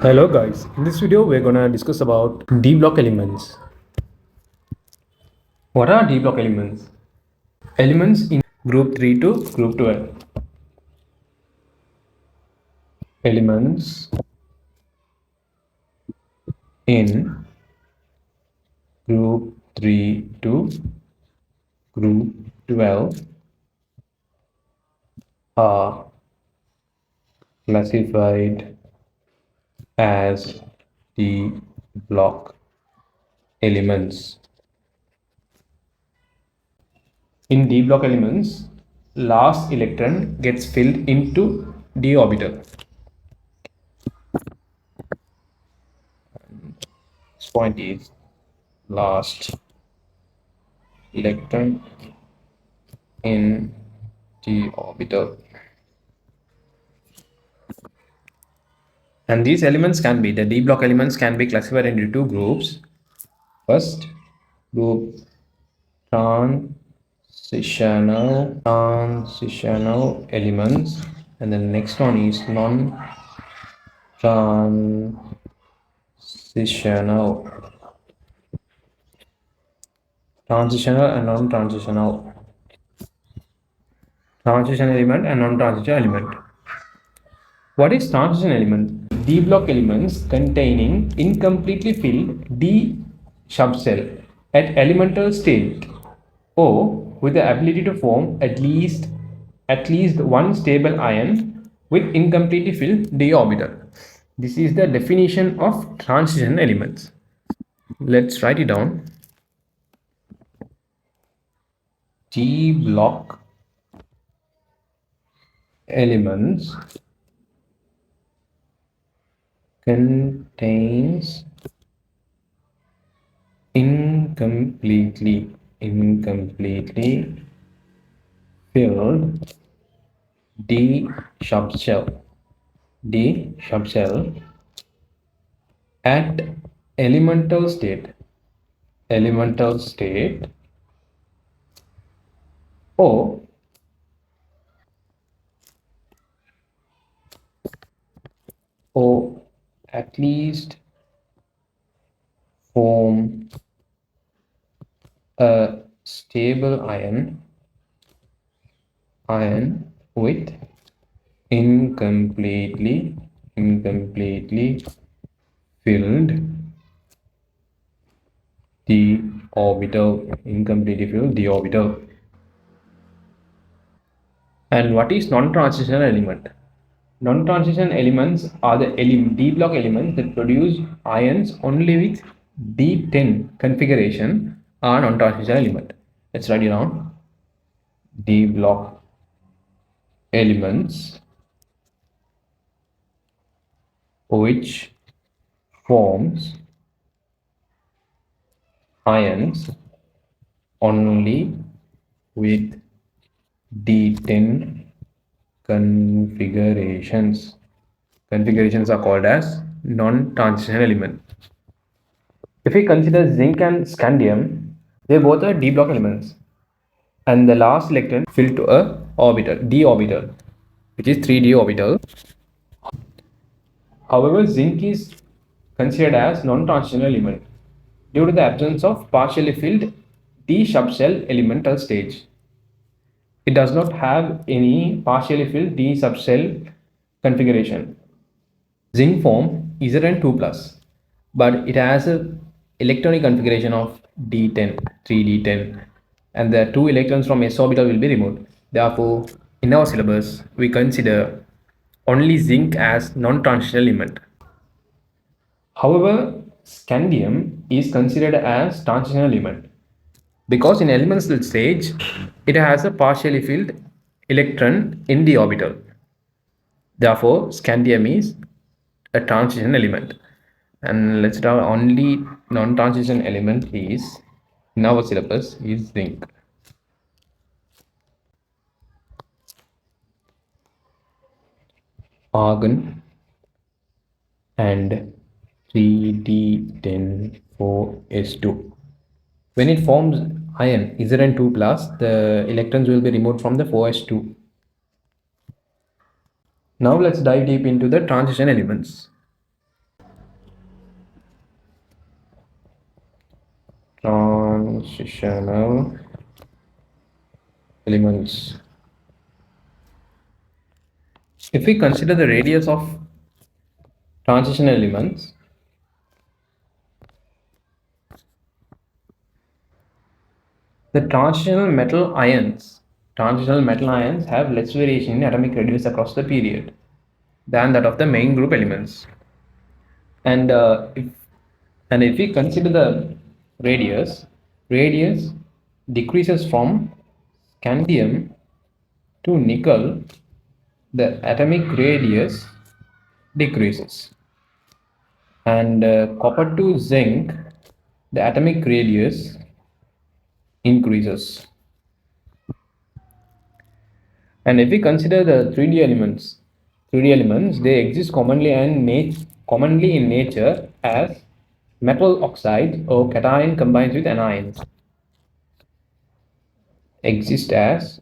Hello guys, in this video we're gonna discuss about D block elements. What are D block elements? Elements in group 3 to group 12. Elements in group 3 to group 12 are classified as D block elements. In D block elements, last electron gets filled into D orbital. This point is last electron in D orbital. And these elements can be, the D block elements can be classified into two groups. First group, transitional elements, and the next one is transitional and non-transitional transition element and non-transition element. What is transition element? D block elements containing incompletely filled D subcell at elemental state or with the ability to form at least one stable ion with incompletely filled D orbital. This is the definition of transition elements. Let's write it down. D block elements contains incompletely filled D subshell at elemental state or at least form a stable ion with incompletely filled d orbital. And what is non-transitional element? Non-transition elements are the D block elements that produce ions only with D10 configuration are non-transition element. Let's write it down. D block elements which forms ions only with D10 configurations. Configurations are called as non-transition element. If we consider zinc and scandium, they both are D block elements, and the last electron filled to a orbital, d orbital, which is 3d orbital. However, zinc is considered as non-transitional element due to the absence of partially filled d subshell elemental stage. It does not have any partially filled d subshell configuration. Zinc form Zn2 plus, but it has a electronic configuration of d10, 3d10, and the two electrons from s orbital will be removed. Therefore, in our syllabus, we consider only zinc as non-transitional element. However, scandium is considered as transitional element because in elemental stage, it has a partially filled electron in the orbital. Therefore, scandium is a transition element. And let's draw only non-transition element is in our syllabus is zinc. Argon and 3d10 4s2. When it forms ion Zn2 plus, the electrons will be removed from the 4s2. Now let's dive deep into the transition elements. transitional elements. If we consider the radius of transitional elements, the transitional metal ions have less variation in atomic radius across the period than that of the main group elements. And if we consider the radius decreases from scandium to nickel, the atomic radius decreases, and copper to zinc, the atomic radius increases. And if we consider the 3D elements, they exist commonly in nature as metal oxide or cation combines with anions. Exist as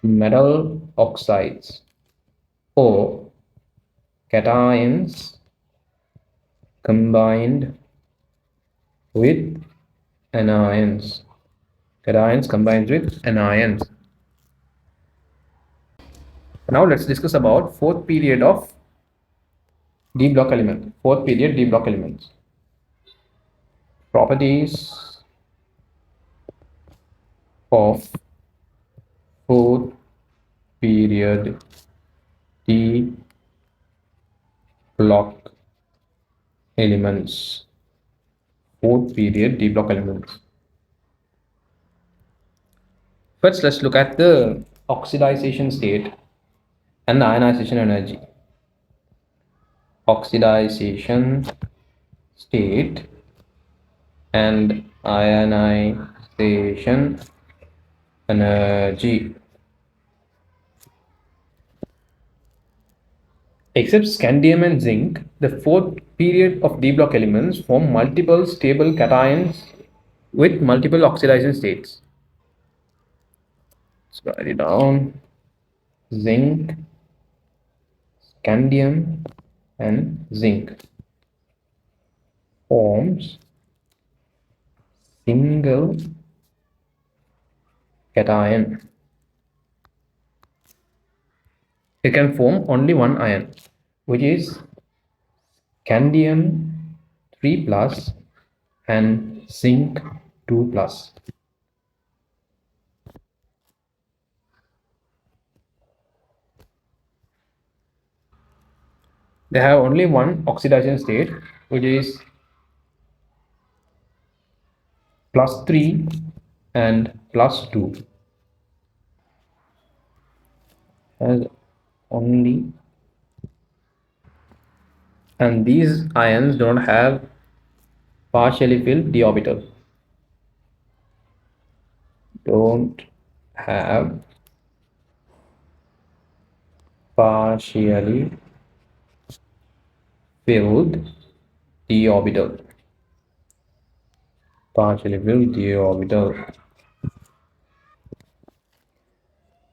metal oxides or cations combined with anions. Cations combined with anions. Now let's discuss about fourth period of D block element. Fourth period D block elements. Properties of fourth period D block elements. Fourth period D block elements. First, let's look at the oxidization state and the ionization energy. Oxidization state and ionization energy. Except scandium and zinc, the fourth period of D block elements form multiple stable cations with multiple oxidation states. Let's write it down. Zinc, scandium, and zinc forms single cation. It can form only one ion, which is scandium 3 plus and zinc 2 plus. They have only one oxidation state, which is plus 3 and plus 2. Has only, and these ions don't have partially filled d orbital. Don't have partially filled d orbital. Partially filled d orbital.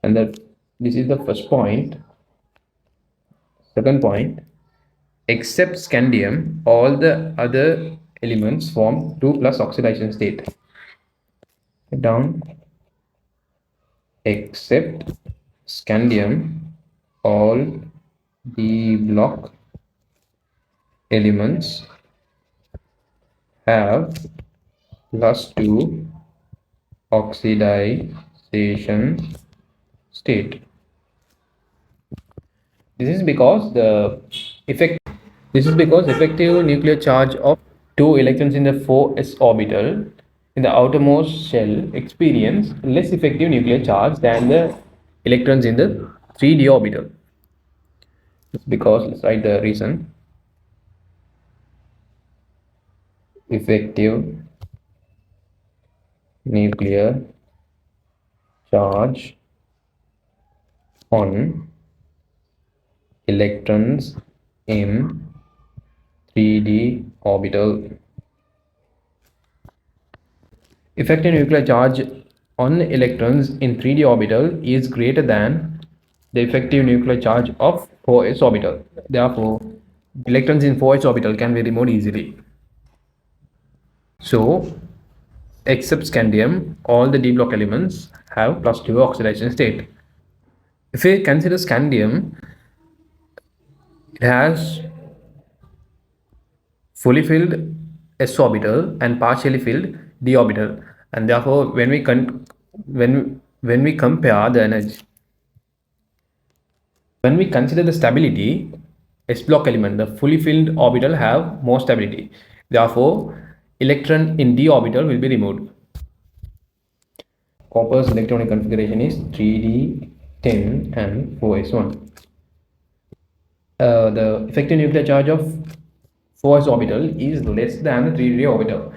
And that this is the first point. Second point, except scandium, all the other elements form 2 plus oxidation state. Put down. Except scandium, all D block elements have plus 2 oxidation state. This is because effective nuclear charge of 2 electrons in the 4s orbital in the outermost shell experience less effective nuclear charge than the electrons in the 3d orbital. It's because, let's write the reason. Effective nuclear charge on electrons in 3d orbital. Effective nuclear charge on electrons in 3d orbital is greater than the effective nuclear charge of 4s orbital. Therefore, electrons in 4s orbital can be removed easily. So, except scandium, all the d block elements have plus 2 oxidation state. If we consider scandium, it has fully filled s orbital and partially filled d orbital, and therefore when we compare the energy, when we consider the stability, s block element, the fully filled orbital have more stability. Therefore, electron in d orbital will be removed. Copper's electronic configuration is 3d10 and 4s1. The effective nuclear charge of 4s orbital is less than the 3d orbital.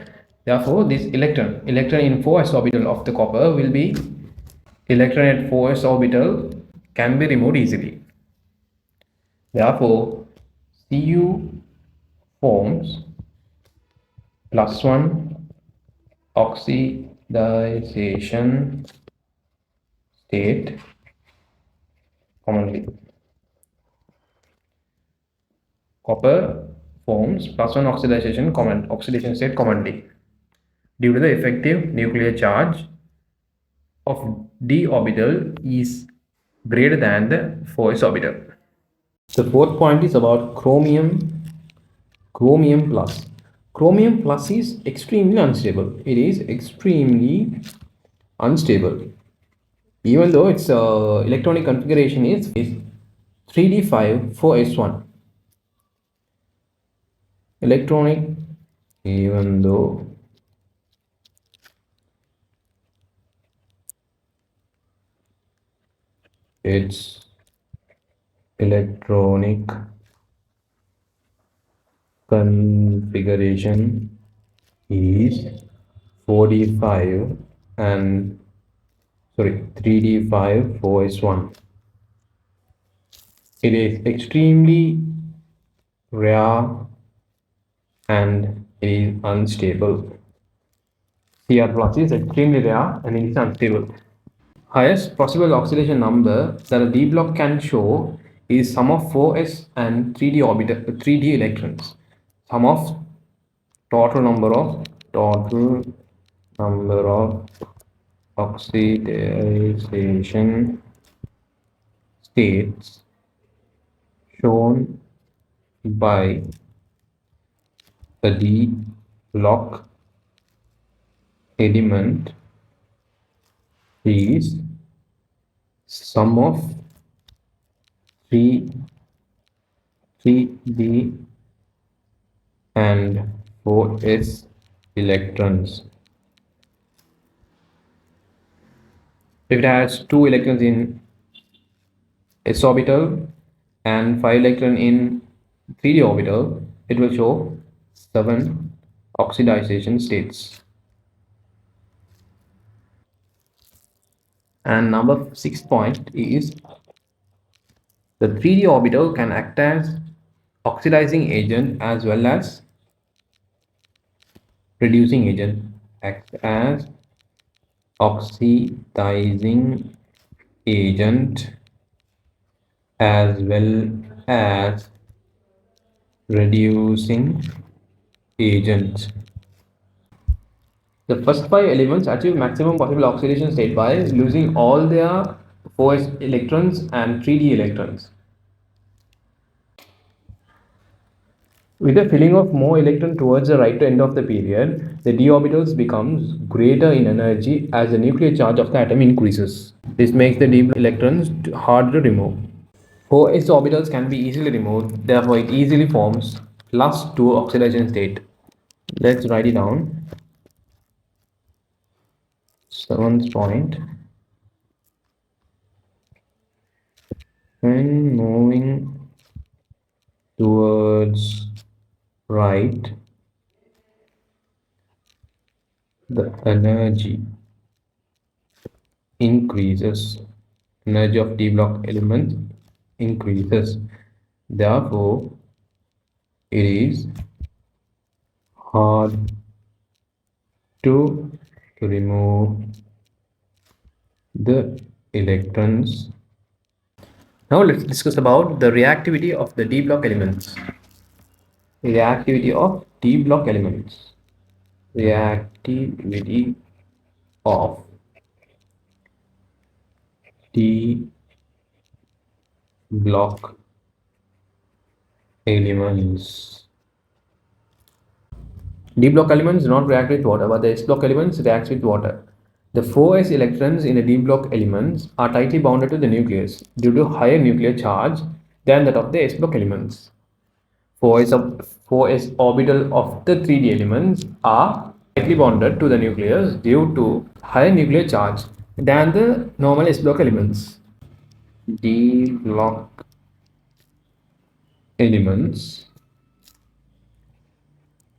Therefore, this electron in 4s orbital of the copper will be electron at 4s orbital can be removed easily. Therefore, Cu forms plus 1 oxidation state commonly. Copper forms plus 1 oxidation state commonly due to the effective nuclear charge of d orbital is greater than the 4s orbital. The fourth point is about chromium plus. Chromium plus is extremely unstable. It is extremely unstable. Even though its electronic configuration is 3d5 4s1. Electronic, even though its electronic configuration is 4d5 and 3d5 4s1. It is extremely rare and it is unstable. Cr plus is extremely rare and it is unstable. Highest possible oxidation number that a d block can show is sum of 4s and 3d orbital 3d electrons. Sum of total number of oxidation states shown by the d block element is sum of 3d and 4s electrons. If it has 2 electrons in s orbital and 5 electron in 3d orbital, it will show 7 oxidation states. And number 6 point is the 3d orbital can act as oxidizing agent as well as reducing agent. Act as oxidizing agent as well as reducing agent. The first 5 elements achieve maximum possible oxidation state by losing all their 4s electrons and 3d electrons. With a filling of more electron towards the right end of the period, the d orbitals becomes greater in energy as the nuclear charge of the atom increases. This makes the d electrons harder to remove. 4s orbitals can be easily removed, therefore it easily forms plus 2 oxidation state. Let's write it down. 7th point. When moving towards right, the energy increases. Energy of d block element increases. Therefore, it is hard to remove the electrons. Now let's discuss about the reactivity of the d block elements. Reactivity of d block elements. reactivity of D block elements. D block elements do not react with water, but the S block elements react with water. The 4s electrons in the D block elements are tightly bounded to the nucleus due to higher nuclear charge than that of the S block elements. 4s orbital of the 3D elements are tightly bonded to the nucleus due to higher nuclear charge than the normal S block elements. D block elements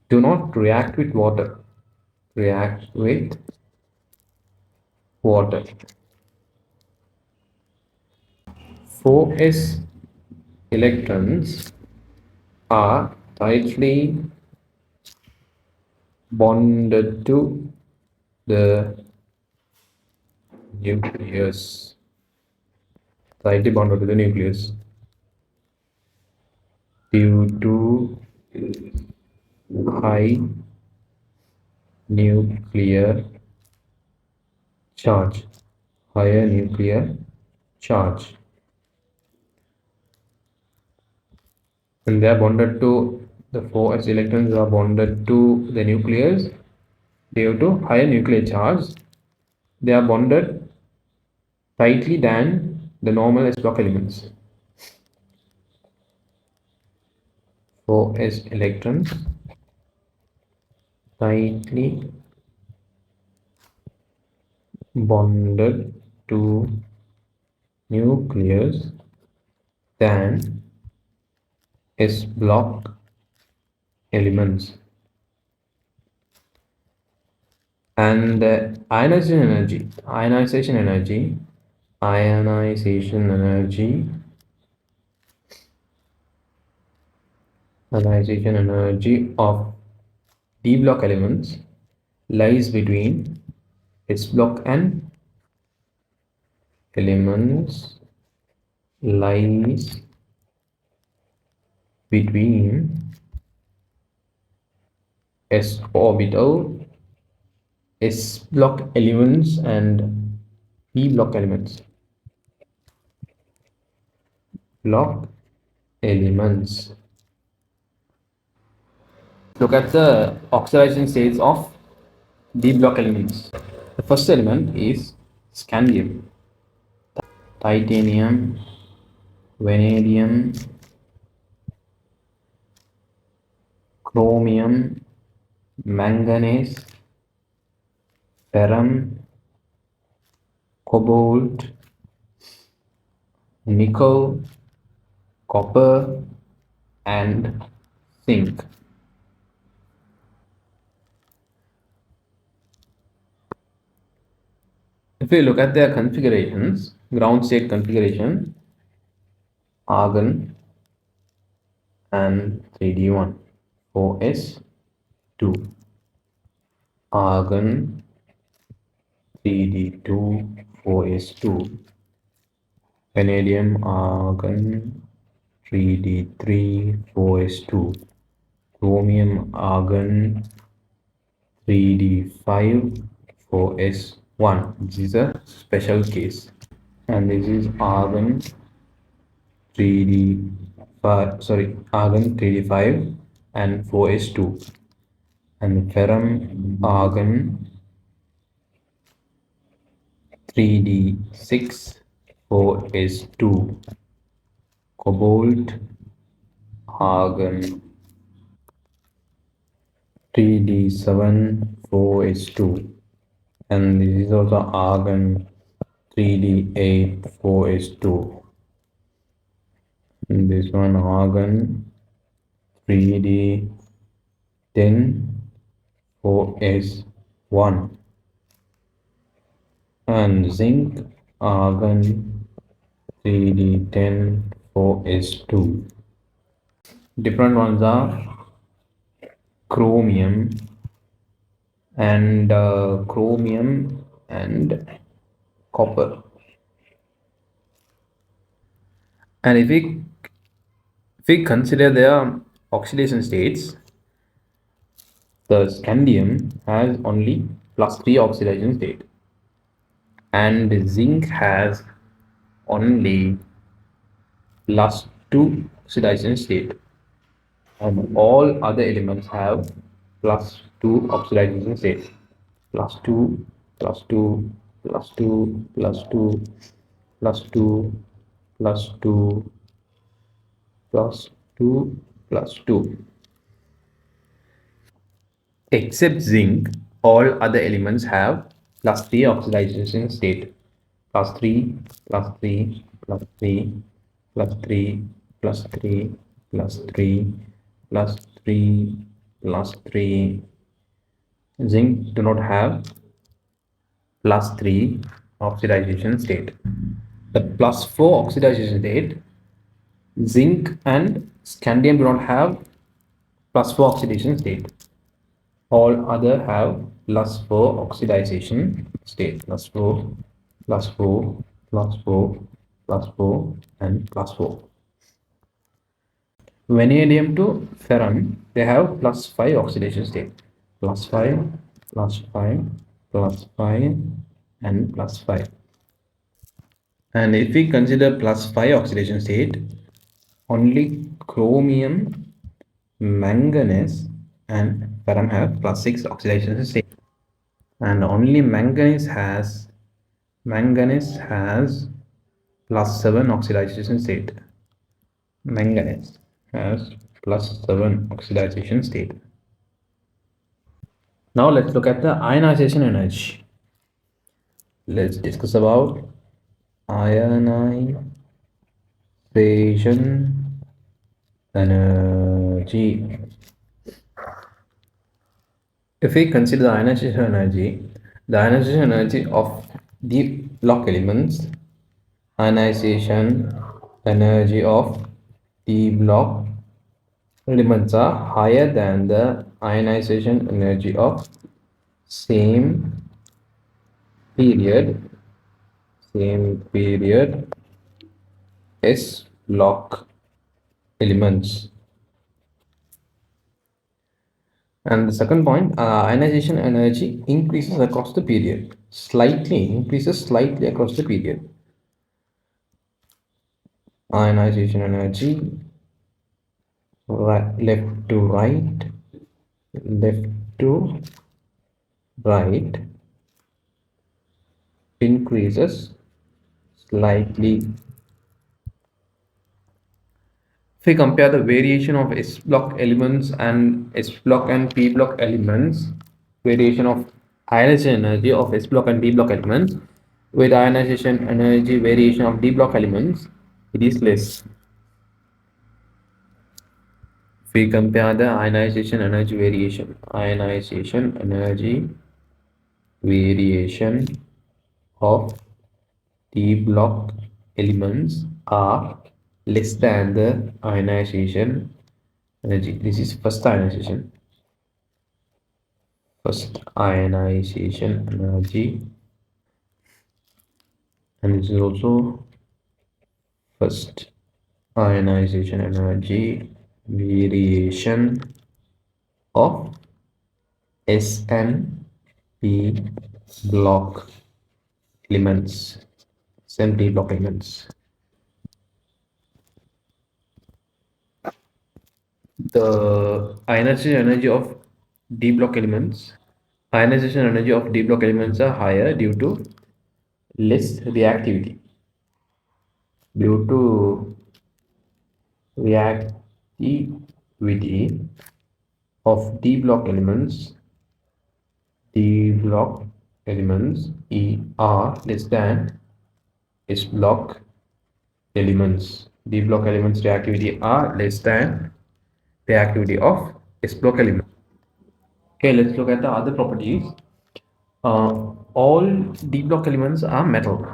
do not react with water. React with water. 4s electrons are tightly bonded to the nucleus. Tightly bonded to the nucleus due to high nuclear charge. Higher nuclear charge. And they are bonded to the 4s electrons are bonded to the nucleus due to higher nuclear charge. They are bonded tightly than the normal S block elements. 4s electrons tightly bonded to nucleus than S block elements. And the ionization energy of D block elements lies between S block and elements lies between S orbital S block elements and P block elements. Block elements. Look at the oxidation states of D block elements. The first element is scandium, titanium, vanadium, chromium, manganese, ferrum, cobalt, nickel, copper, and zinc. If we look at their configurations, ground state configuration, argon and 3d1, 4s2, argon 3d2, 4s2, vanadium argon 3d3, 4s2, chromium argon 3d5, 4s1. This is a special case. And this is argon 3d5, sorry, argon 3d5 and 4s2. And ferrum argon 3d6, 4s2. Cobalt argon 3d7, 4s2. And this is also argon 3d8, 4s2. And this one argon 3d10, 4s1. And zinc argon 3d10, 4s2. Different ones are chromium and copper. And if we consider their oxidation states, The scandium has only +3 oxidation state, and zinc has only +2 oxidation state, and all other elements have +2 oxidation state. +2, +2, +2, +2, +2, +2, +2, +2. Except zinc, all other elements have +3 oxidation state. +3, +3, +3, +3, +3, +3, +3, +3. Zinc do not have +3 oxidation state. The +4 oxidation state, zinc and scandium do not have +4 oxidation state. All other have +4 oxidation state. +4, +4, +4, +4, and +4. Vanadium to ferrum, they have +5 oxidation state. +5, +5, +5, and +5. And if we consider +5 oxidation state, only chromium, manganese, and ferrum have +6 oxidation state. And only manganese has +7 oxidation state. Manganese has +7 oxidation state. Now let's look at the ionization energy. Let's discuss about ionization energy. If we consider the ionization energy of d block elements, ionization energy of d block elements are higher than the ionization energy of same period S block elements. And the second point, ionization energy increases across the period, increases slightly across the period. Ionization energy left to right increases slightly. If we compare the variation of S block elements and S block and P block elements, variation of ionization energy of S block and D block elements with ionization energy variation of D block elements, it is less. If we compare the ionization energy variation of D block elements are less than the ionization energy. This is first ionization energy, and this is also first ionization energy variation of S and P block elements. S&P block elements. The ionization energy of D block elements are higher due to less reactivity. Due to reactivity of D block elements E are less than S block elements. D block elements reactivity are less than reactivity of S block elements. Okay, let's look at the other properties. All D block elements are metal.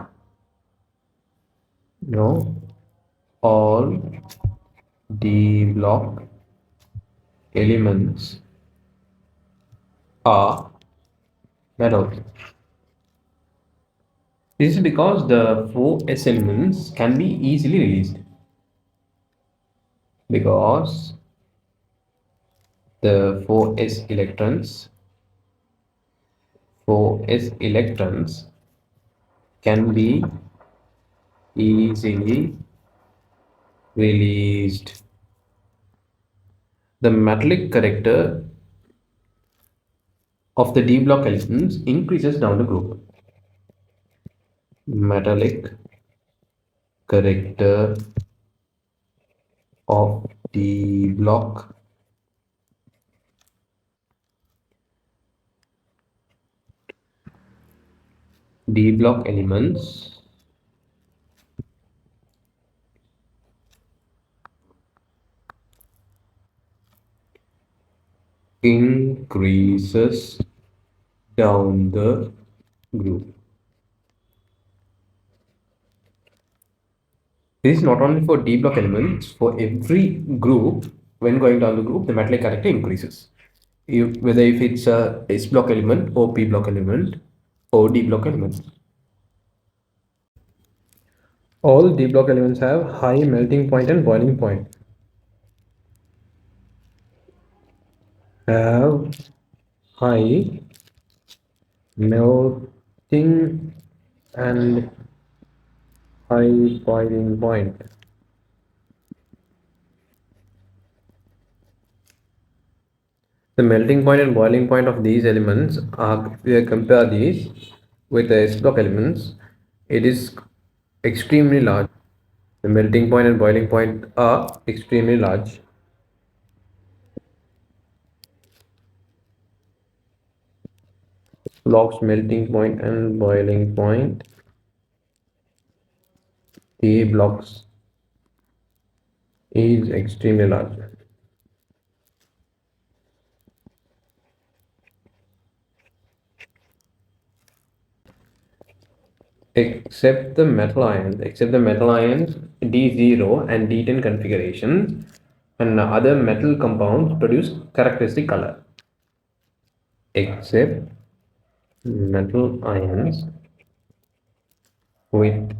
No, all D block elements are metal. This is because the 4 S elements can be easily released. Because The 4s electrons can be easily released. The metallic character of the d block elements increases down the group. Metallic character of d block elements increases down the group. This is not only for d block elements, for every group, when going down the group, the metallic character increases. Whether if it's a S block element or P block element or D block element. All D block elements have high melting point and boiling point. Have high melting and high boiling point. The melting point and boiling point of these elements are, if we compare these with the S block elements, it is extremely large. The melting point and boiling point are extremely large. Blocks melting point and boiling point. The blocks is extremely large. Except the metal ions D0 and D10 configurations and other metal compounds produce characteristic color. Except metal ions with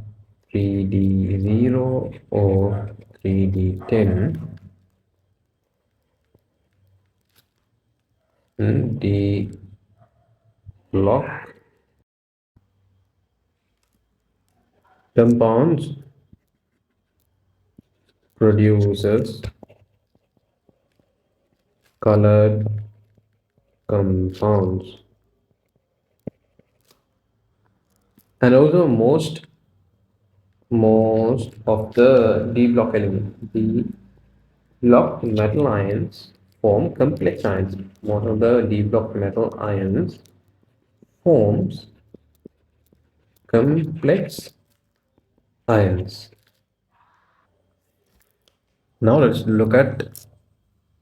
3D0 or 3D10 D block compounds produces colored compounds. And also most of the D block elements, D block metal ions form complex ions. Most of the D block metal ions forms complex ions. Now let's look at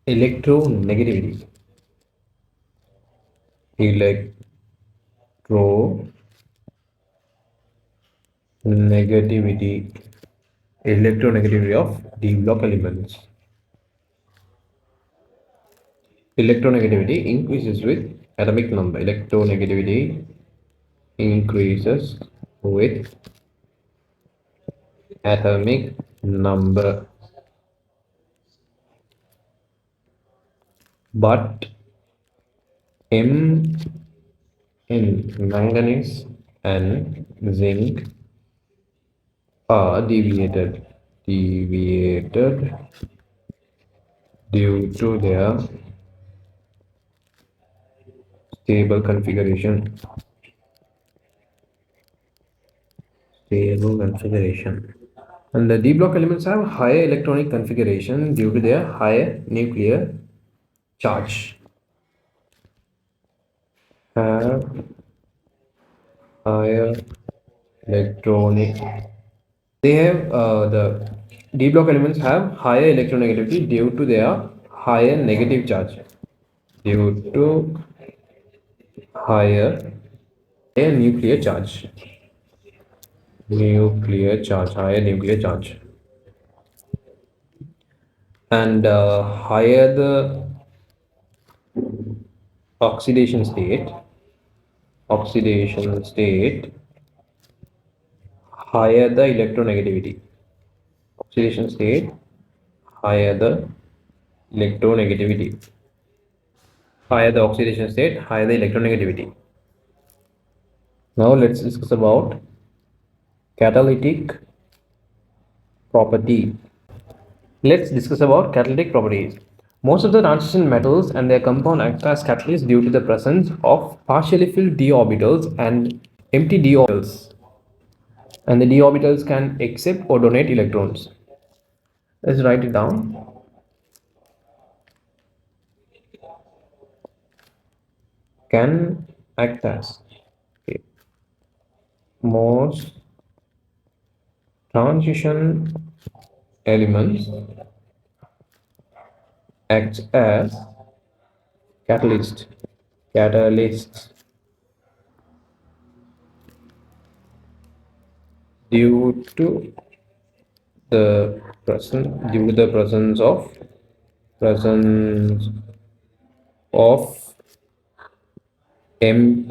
electronegativity. Electronegativity. Electronegativity of D block elements. Electronegativity increases with atomic number. Electronegativity increases with atomic number. But M in manganese and zinc are deviated due to their stable configuration. And the D block elements have higher electronic configuration due to their higher nuclear charge. Have higher electronic. They have the D block elements have higher electronegativity due to their higher negative charge. Due to higher nuclear charge. Higher nuclear charge. And higher the oxidation state, higher the electronegativity. Oxidation state, higher the electronegativity. Higher the oxidation state, higher the electronegativity. Now let's discuss about catalytic property. Let's discuss about catalytic properties. Most of the transition metals and their compound act as catalysts due to the presence of partially filled d orbitals and empty d orbitals. And the d orbitals can accept or donate electrons. Let's write it down. Can act as, okay, most transition elements acts as catalyst catalysts due to the presence of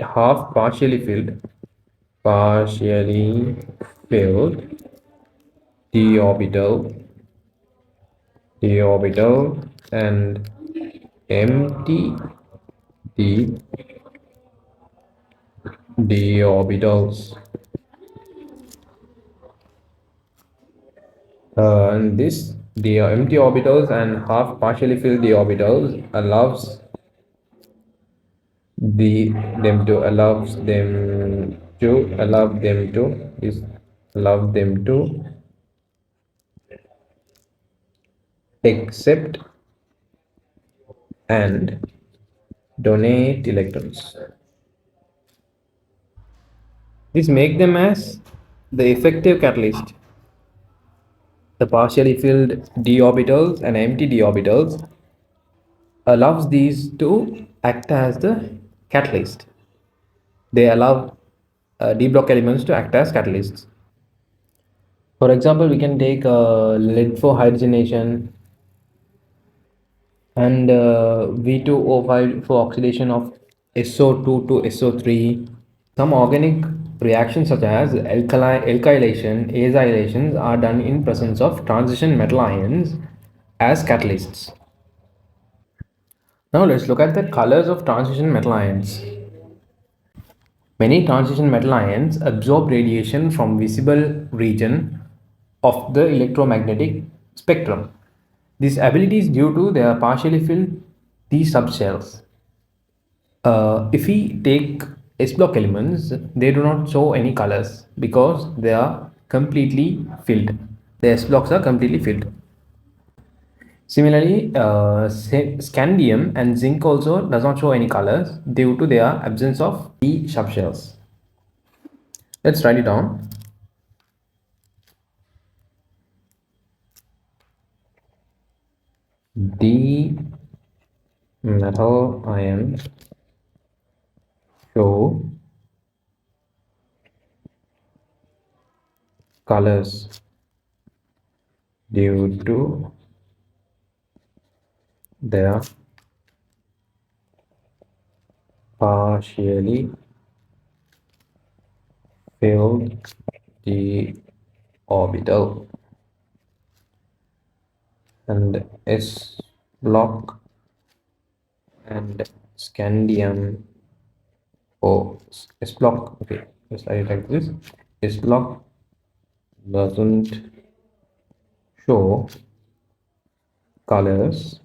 half partially filled d orbital and empty d d orbitals. And this the empty orbitals and half partially filled d orbitals the them to allows them to allow them to is allow them to accept and donate electrons. This make them as the effective catalyst. The partially filled d orbitals and empty d orbitals allows these to act as the catalyst. They allow d block elements to act as catalysts. For example, we can take lead for hydrogenation and V2O5 for oxidation of SO2 to SO3. Some organic reactions such as alkylation, acylations are done in presence of transition metal ions as catalysts. Now let's look at the colors of transition metal ions. Many transition metal ions absorb radiation from visible region of the electromagnetic spectrum. This ability is due to their partially filled d subshells. If we take S block elements, they do not show any colors because they are completely filled. The S blocks are completely filled. Similarly, scandium and zinc also does not show any colors due to their absence of d subshells. Let's write it down. D metal ions show colors due to their partially filled d orbital, and S block and scandium. Oh, S block. Okay, let's write it like this. S block doesn't show colors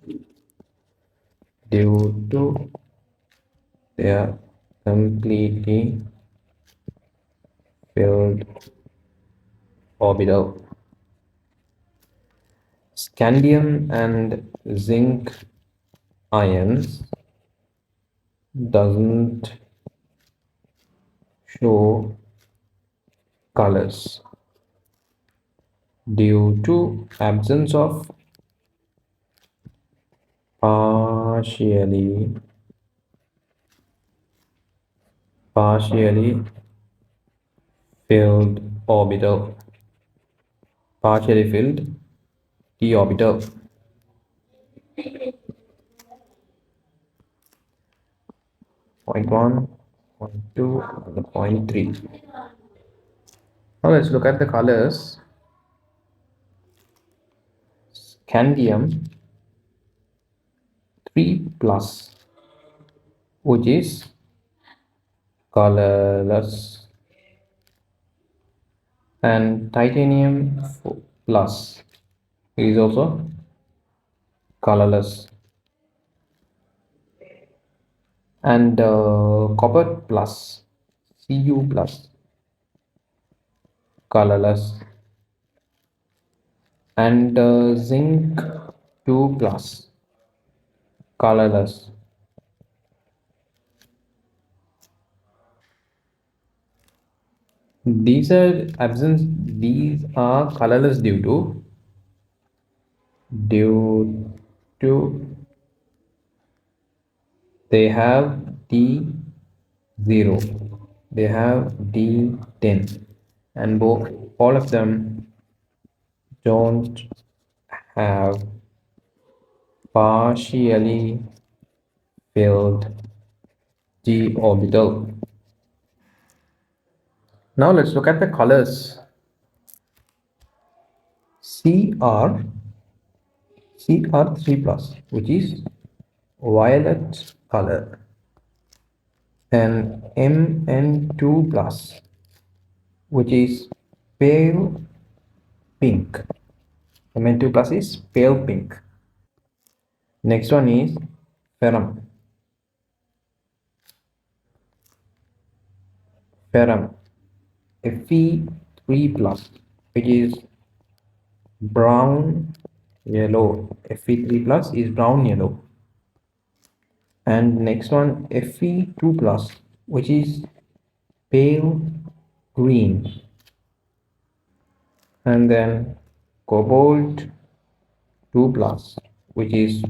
due to their completely filled orbital. Scandium and zinc ions doesn't show colors due to absence of partially filled orbital, partially filled d orbital. Point 1, point 2, and point 3. Now let's look at the colors. Scandium 3 plus which is colorless, and titanium plus is also colorless, and copper plus, Cu plus, colorless, and zinc 2 plus, colorless. These are colorless due to they have D0, they have D10, and both all of them don't have partially filled d orbital. Now let's look at the colors. Cr Cr3 plus, which is violet color, and Mn2 plus, which is pale pink. Mn2 plus is pale pink. Next one is ferrum. Ferrum Fe3 plus, which is brown yellow. Fe3 plus is brown yellow. And next one Fe2 plus, which is pale green. And then cobalt 2 plus, which is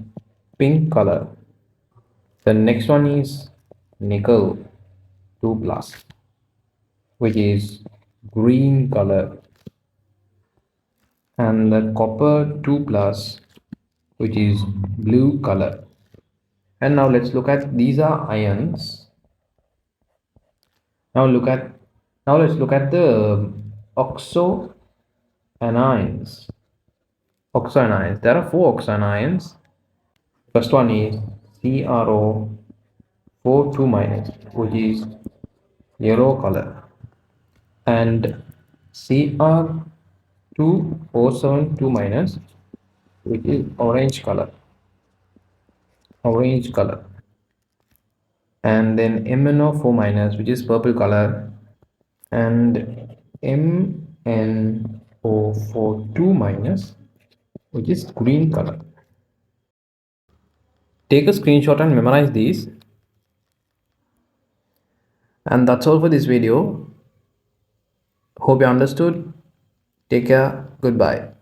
pink color. The next one is nickel 2 plus, which is green color, and the copper 2 plus, which is blue color. And now let's look at, these are ions. Now let's look at the oxo anions. Oxoanions. There are 4 oxoanions. First one is CrO42 minus, which is yellow color, and Cr2O72 minus, which is orange color. And then MnO4 minus, which is purple color, and MnO42 minus, which is green color. Take a screenshot and memorize these. And that's all for this video. Hope you understood. Take care. Goodbye.